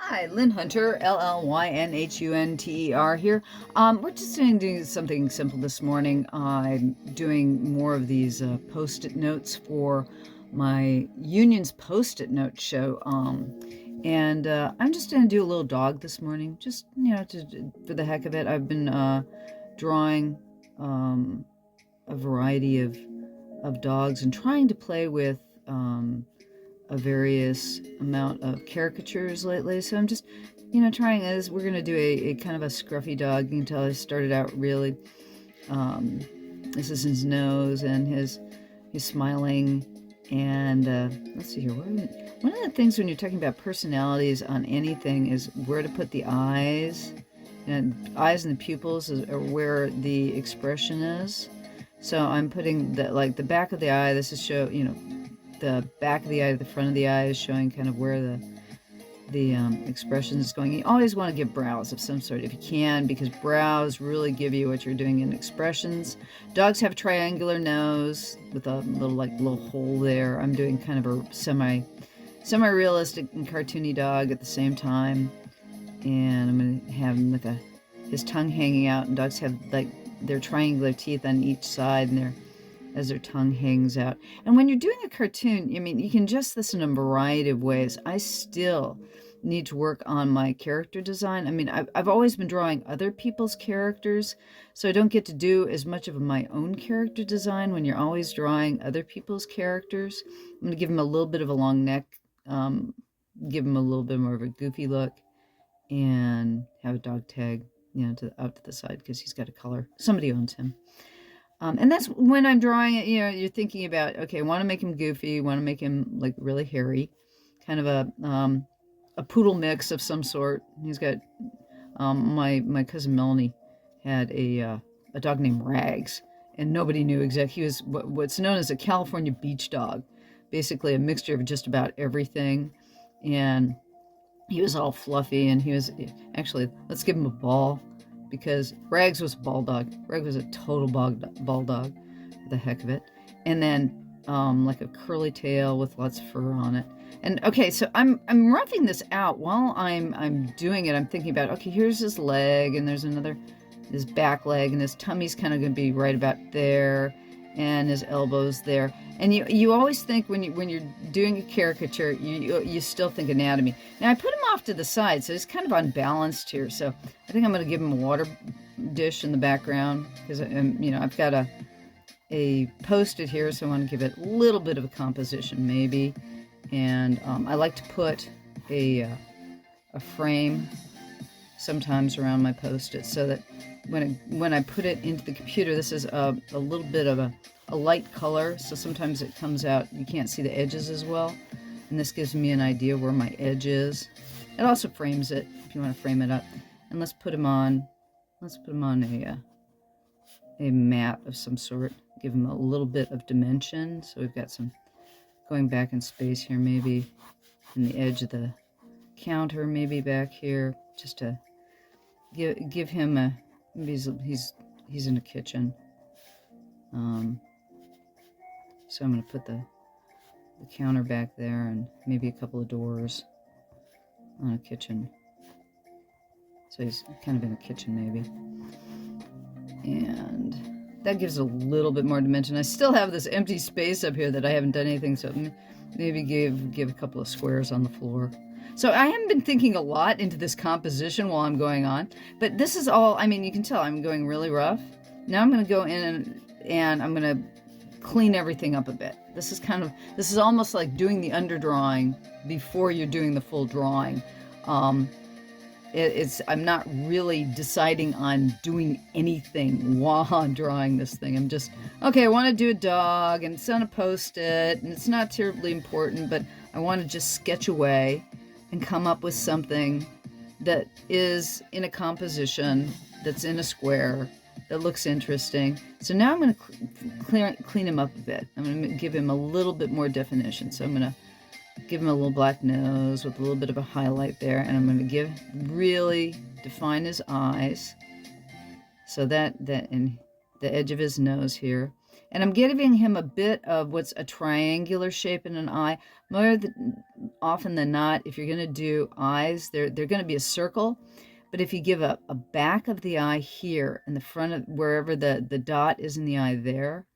Hi, Llyn Hunter, Llynhunter here. We're just doing something simple this morning. I'm doing more of these post-it notes for my union's post-it note show. And I'm just going to do a little dog this morning, just, for the heck of it. I've been drawing a variety of dogs and trying to play with a various amount of caricatures lately. So I'm just, trying as we're going to do a kind of a scruffy dog. You can tell I started out really, this is his nose and he's smiling. And let's see here. One of the things when you're talking about personalities on anything is where to put the eyes. And eyes and the pupils are where the expression is. So I'm putting the back of the eye. This is the back of the eye to the front of the eye is showing kind of where the expression is going. You always want to give brows of some sort if you can, because brows really give you what you're doing in expressions. Dogs have a triangular nose with a little hole there. I'm doing kind of a semi-realistic and cartoony dog at the same time, and I'm going to have him with his tongue hanging out. And dogs have their triangular teeth on each side, and as their tongue hangs out. And when you're doing a cartoon, you can adjust this in a variety of ways. I still need to work on my character design. I've always been drawing other people's characters, so I don't get to do as much of my own character design when you're always drawing other people's characters. I'm going to give him a little bit of a long neck, give him a little bit more of a goofy look, and have a dog tag, out to the side because he's got a collar. Somebody owns him. And that's when I'm drawing it, you're thinking about, okay, I want to make him goofy, want to make him really hairy, kind of a poodle mix of some sort. He's got, my cousin Melanie had a dog named Rags, and nobody knew exactly. He was what's known as a California beach dog, basically a mixture of just about everything. And he was all fluffy, and he was, actually, let's give him a ball, because Rags was a ball dog. Rags was a total ball dog, for the heck of it. And then like a curly tail with lots of fur on it. And okay, so I'm roughing this out while I'm doing it. I'm thinking about, okay, here's his leg, and there's his back leg, and his tummy's kind of going to be right about there, and his elbows there. And you always think when you're doing a caricature, you still think anatomy. Now I put him off to the side, so he's kind of unbalanced here. So I think I'm going to give him a water dish in the background, because I've got a post-it here, so I want to give it a little bit of a composition maybe. And I like to put a frame sometimes around my post-it, so that when I put it into the computer, this is a little bit of a light color, so sometimes it comes out, you can't see the edges as well, and this gives me an idea where my edge is. It also frames it if you want to frame it up. And let's put him on a mat of some sort, give him a little bit of dimension. So we've got some going back in space here, maybe in the edge of the counter, maybe back here, just to give him a, maybe he's in a kitchen. So I'm going to put the counter back there, and maybe a couple of doors on a kitchen. So he's kind of in a kitchen maybe. And that gives a little bit more dimension. I still have this empty space up here that I haven't done anything, so maybe give a couple of squares on the floor. So I haven't been thinking a lot into this composition while I'm going on, but this is all, you can tell I'm going really rough. Now I'm going to go in and I'm going to clean everything up a bit. This is almost like doing the underdrawing before you're doing the full drawing. I'm not really deciding on doing anything while I'm drawing this thing. I'm just, okay, I want to do a dog, and it's on a post-it, and it's not terribly important, but I want to just sketch away and come up with something that is in a composition, that's in a square, that looks interesting. So now I'm going to clean him up a bit. I'm going to give him a little bit more definition. So I'm going to give him a little black nose with a little bit of a highlight there, and I'm going to really define his eyes. So that in the edge of his nose here. And I'm giving him a bit of what's a triangular shape in an eye. More often than not, if you're going to do eyes, they're going to be a circle. But if you give a back of the eye here and the front of wherever the dot is in the eye there,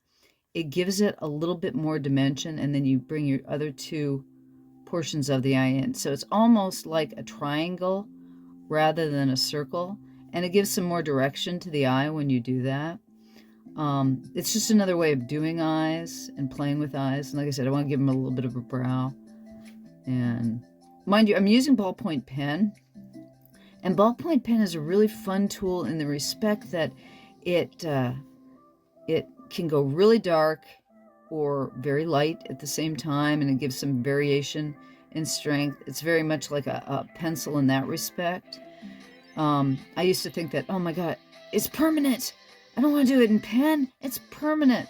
it gives it a little bit more dimension, and then you bring your other two portions of the eye in. So it's almost like a triangle rather than a circle, and it gives some more direction to the eye when you do that. It's just another way of doing eyes and playing with eyes. And like I said, I want to give them a little bit of a brow. And mind you, I'm using ballpoint pen. And ballpoint pen is a really fun tool in the respect that it can go really dark or very light at the same time, and it gives some variation in strength. It's very much like a pencil in that respect. I used to think that, oh my God, it's permanent. I don't want to do it in pen. It's permanent.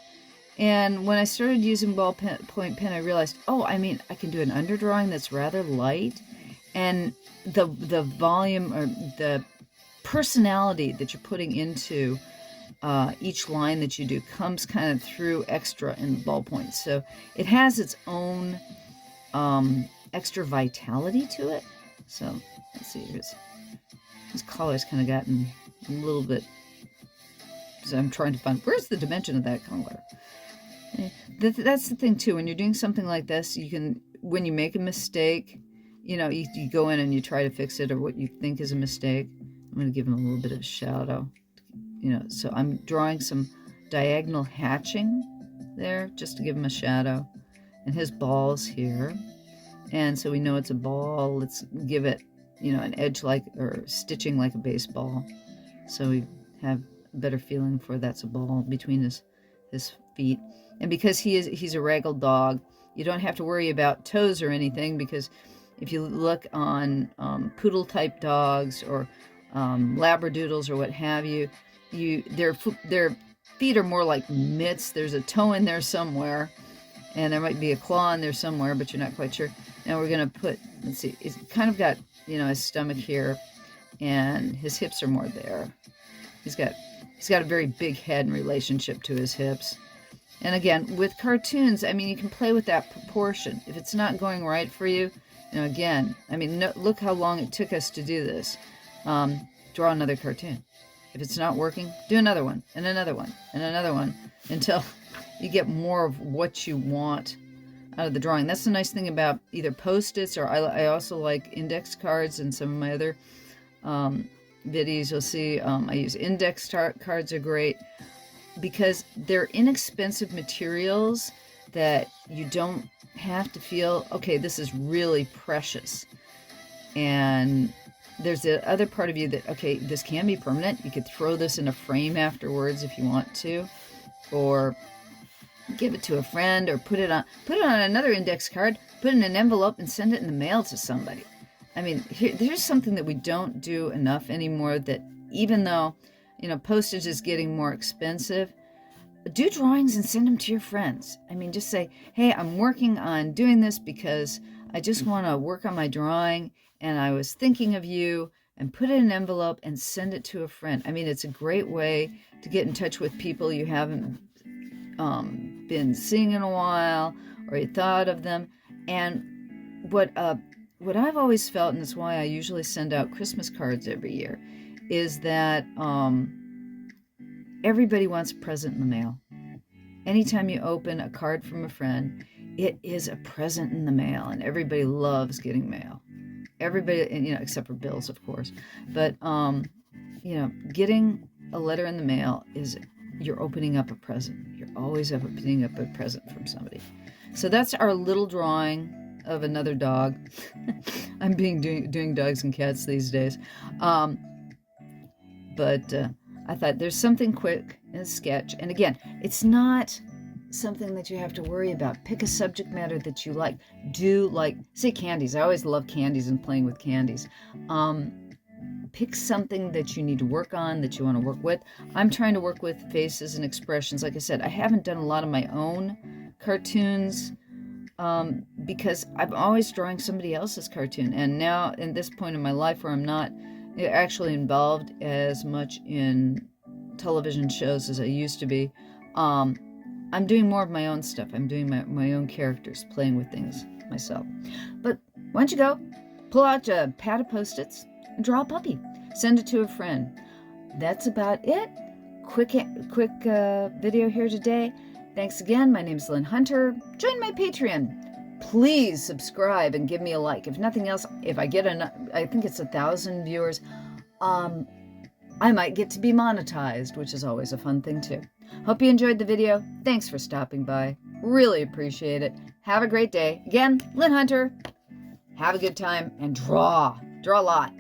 And when I started using ballpoint pen, I realized, oh, I mean, I can do an underdrawing that's rather light, and the volume or the personality that you're putting into each line that you do comes kind of through extra in ballpoint. So it has its own extra vitality to it. So let's see, his collar's kind of gotten a little bit, so I'm trying to find, where's the dimension of that collar? That's the thing too, when you're doing something like this, you can, when you make a mistake, you know, you go in and you try to fix it or what you think is a mistake. I'm going to give him a little bit of a shadow. You know, so I'm drawing some diagonal hatching there just to give him a shadow. And his ball's here. And so we know it's a ball. Let's give it, you know, an edge like, or stitching like a baseball. So we have a better feeling for that's a ball between his feet. And because he's a raggle dog, you don't have to worry about toes or anything, because if you look on poodle type dogs or labradoodles or what have you, their feet are more like mitts. There's a toe in there somewhere, and there might be a claw in there somewhere, but you're not quite sure. Now we're gonna put, let's see, it's kind of got, you know, his stomach here, and his hips are more there. He's got a very big head in relationship to his hips. And again, with cartoons, I mean, you can play with that proportion. If it's not going right for you, you know, again, I mean, look how long it took us to do this. Draw another cartoon. If it's not working, do another one, and another one, and another one, until you get more of what you want out of the drawing. That's the nice thing about either Post-its, or I also like index cards. In some of my other videos, you'll see I use index cards are great because they're inexpensive materials that you don't have to feel, okay, this is really precious. And there's the other part of you that, okay, this can be permanent. You could throw this in a frame afterwards if you want to, or give it to a friend, or put it on another index card, put it in an envelope, and send it in the mail to somebody. I mean, here's something that we don't do enough anymore, that even though, you know, postage is getting more expensive, do drawings and send them to your friends. I mean, just say, hey, I'm working on doing this because I just want to work on my drawing, and I was thinking of you, and put it in an envelope and send it to a friend. I mean, it's a great way to get in touch with people you haven't been seeing in a while, or you thought of them. And what I've always felt, and it's why I usually send out Christmas cards every year, is that everybody wants a present in the mail. Anytime you open a card from a friend, it is a present in the mail, and everybody loves getting mail. Everybody, you know, except for bills, of course. But, you know, getting a letter in the mail is, you're opening up a present. You're always opening up a present from somebody. So that's our little drawing of another dog. I'm doing dogs and cats these days. But I thought there's something quick in a sketch. And again, it's not something that you have to worry about. Pick a subject matter that you like. Do, like, say, candies. I always love candies and playing with candies. Pick something that you need to work on, that you want to work with. I'm trying to work with faces and expressions. Like I said, I haven't done a lot of my own cartoons because I'm always drawing somebody else's cartoon. And now, in this point in my life where I'm not actually involved as much in television shows as I used to be, I'm doing more of my own stuff. I'm doing my own characters, playing with things myself. But why don't you go, pull out a pad of Post-its, and draw a puppy. Send it to a friend. That's about it. Quick video here today. Thanks again. My name is Llyn Hunter. Join my Patreon. Please subscribe and give me a like. If nothing else, if I get I think it's 1,000 viewers, I might get to be monetized, which is always a fun thing too. Hope you enjoyed the video. Thanks for stopping by. Really appreciate it. Have a great day. Again, Llyn Hunter. Have a good time and draw. Draw a lot.